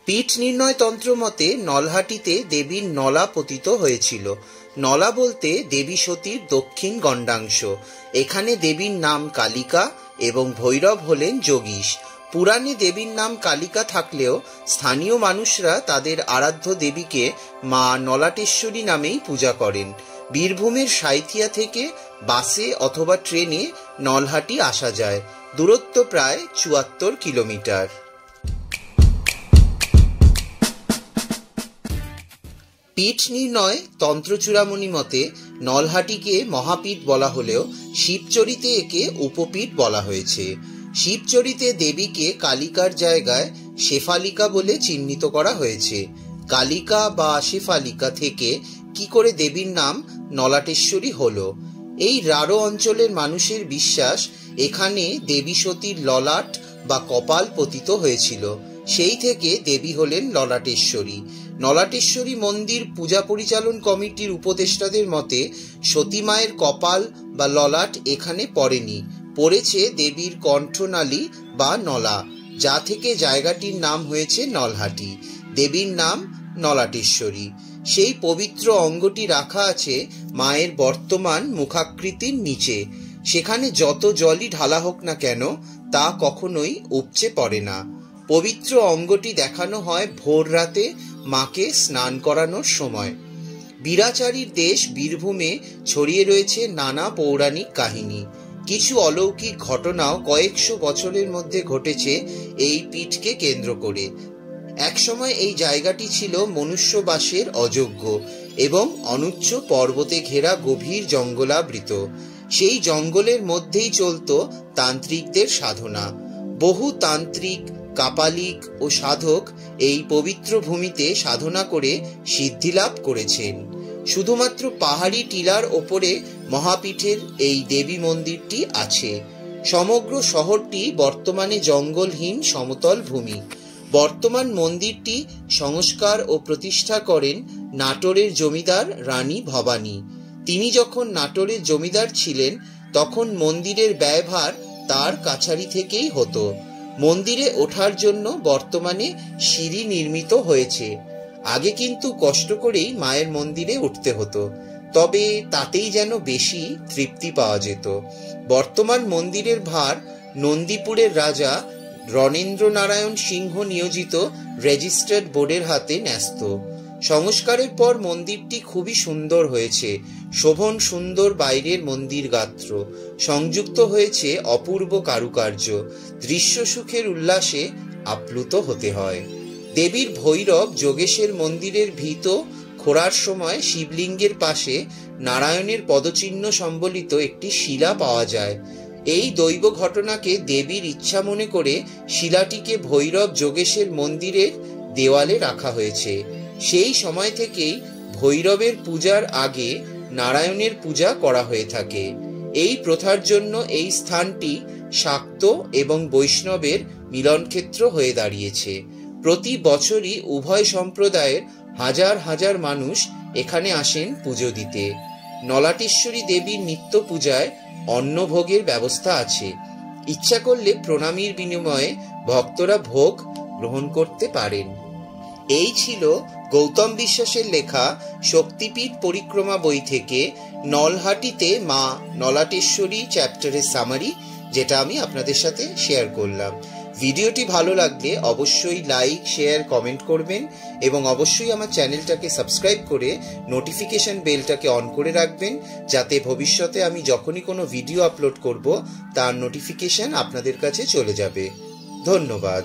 পীঠ নির্ণয় তন্ত্র মতে নলহাটিতে দেবীর নলা পতিত হয়েছিল। নলা বলতে দেবী সতীর দক্ষিণ গণ্ডাংশ। এখানে দেবীর নাম কালিকা এবং ভৈরব হলেন যোগীশ। পুরাণে দেবীর নাম কালিকা থাকলেও স্থানীয় মানুষরা তাদের আরাধ্য দেবীকে মা নলাটেশ্বরী নামেই পূজা করেন। বীরভূমের সাঁইথিয়া থেকে বাসে অথবা ট্রেনে নলহাটি আসা যায়। দূরত্ব প্রায় ৭৪ কিলোমিটার। পীঠ নির্ণয় তন্ত্রচূড়ামণি মতে নলহাটিকে মহাপীঠ বলা হলেও শিবচরিতে একে উপপীঠ বলা হয়েছে। শিবচরিতে দেবীকে কালিকার জায়গায় শেফালিকা বলে চিহ্নিত করা হয়েছে। কালিকা বা শেফালিকা থেকে কি করে দেবীর নাম নলাটেশ্বরী হলো? এই রাঢ় অঞ্চলের মানুষের বিশ্বাস এখানে দেবী সতীর ললাট বা কপাল পতিত হয়েছিল। সেই থেকে দেবী হলেন ললাটেশ্বরী। নলাটেশ্বরী মন্দির পূজা পরিচালন কমিটির উপদেষ্টাদের মতে সতী মায়ের কপাল বা ললাট এখানে পড়েনি, পড়েছে দেবীর কণ্ঠনালী বা নলা, যা থেকে জায়গাটির নাম হয়েছে নলহাটি। দেবীর নাম নলাটেশ্বরী। সেই পবিত্র অঙ্গটি রাখা আছে মায়ের বর্তমান মুখাকৃতির নিচে। সেখানে যত জলই ঢালা হোক না কেন তা কখনোই উপচে পড়ে না। পবিত্র অঙ্গটি দেখানো হয় ভোর রাতে মাকে স্নান করানোর সময়। বীরাচারীর দেশ বীরভূমে ছড়িয়ে রয়েছে নানা পৌরাণিক কাহিনী। কিছু অলৌকিক ঘটনাও কয়েকশো বছরের মধ্যে ঘটেছে এই পীঠকে কেন্দ্র করে। একসময় এই জায়গাটি ছিল মনুষ্যবাসের অযোগ্য এবং অনুচ্চ পর্বতে ঘেরা গভীর জঙ্গলাবৃত। সেই জঙ্গলের মধ্যেই চলত তান্ত্রিকদের সাধনা। বহু তান্ত্রিক, কাপালিক ও সাধক এই পবিত্র ভূমিতে সাধনা করে সিদ্ধিলাভ করেছেন। শুধুমাত্র পাহাড়ি টিলার ওপরে মহাপীঠের এই দেবী মন্দিরটি আছে। সমগ্র শহরটি বর্তমানে জঙ্গলহীন সমতল ভূমি। বর্তমান মন্দিরটি সংস্কার ও প্রতিষ্ঠা করেন নাটোরের জমিদার রানী ভবানী। তিনি যখন নাটোরের জমিদার ছিলেন তখন মন্দিরের ব্যয়ভার তার কাছারি থেকেই হতো। মন্দিরে ওঠার জন্য বর্তমানে সিঁড়ি নির্মিত হয়েছে। আগে কিন্তু কষ্ট করেই মায়ের মন্দিরে উঠতে হতো, তবে তাতেই যেন বেশি তৃপ্তি পাওয়া যেত। বর্তমান মন্দিরের ভার নন্দীপুরের রাজা রণেন্দ্র নারায়ণ সিংহ নিয়োজিত রেজিস্টার্ড বোর্ডের হাতে ন্যস্ত। সংস্কারের পর মন্দিরটি খুবই সুন্দর হয়েছে। শোভন সুন্দর বাইরের মন্দির গাত্র, সংযুক্ত হয়েছে অপূর্ব কারুকার্য। দৃশ্য সুখের উল্লাসে আপ্লুত হতে হয়। দেবীর ভৈরব যোগেশের মন্দিরের ভিত খোঁড়ার সময় শিবলিঙ্গের পাশে নারায়ণের পদচিহ্ন সম্বলিত একটি শিলা পাওয়া যায়। এই দৈব ঘটনাকে দেবীর ইচ্ছা মনে করে শিলাটিকে ভৈরব যোগেশের মন্দিরের দেওয়ালে রাখা হয়েছে। সেই সময় থেকেই ভৈরবের পূজার আগে নারায়ণের পূজা করা হয়ে থাকে। এই প্রথার জন্য এই স্থানটি শাক্ত এবং বৈষ্ণবের মিলনক্ষেত্র হয়ে দাঁড়িয়েছে। প্রতি বছরই উভয় সম্প্রদায়ের হাজার হাজার মানুষ এখানে আসেন পুজো দিতে। নলাটেশ্বরী দেবীর নিত্য পূজায় অন্নভোগের ব্যবস্থা আছে। ইচ্ছা করলে প্রণামীর বিনিময়ে ভক্তরা ভোগ গ্রহণ করতে পারেন। এই ছিল গৌতম বিশ্বাসের লেখা শক্তিপীঠ পরিক্রমা বই থেকে নলহাটিতে মা নলাটেশ্বরী চ্যাপ্টারের সামারি, যেটা আমি আপনাদের সাথে শেয়ার করলাম। ভিডিওটি ভালো লাগলে অবশ্যই লাইক, শেয়ার, কমেন্ট করবেন এবং অবশ্যই আমার চ্যানেলটাকে সাবস্ক্রাইব করে নোটিফিকেশন বেলটাকে অন করে রাখবেন, যাতে ভবিষ্যতে আমি যখনই কোনো ভিডিও আপলোড করব তার নোটিফিকেশন আপনাদের কাছে চলে যাবে। ধন্যবাদ।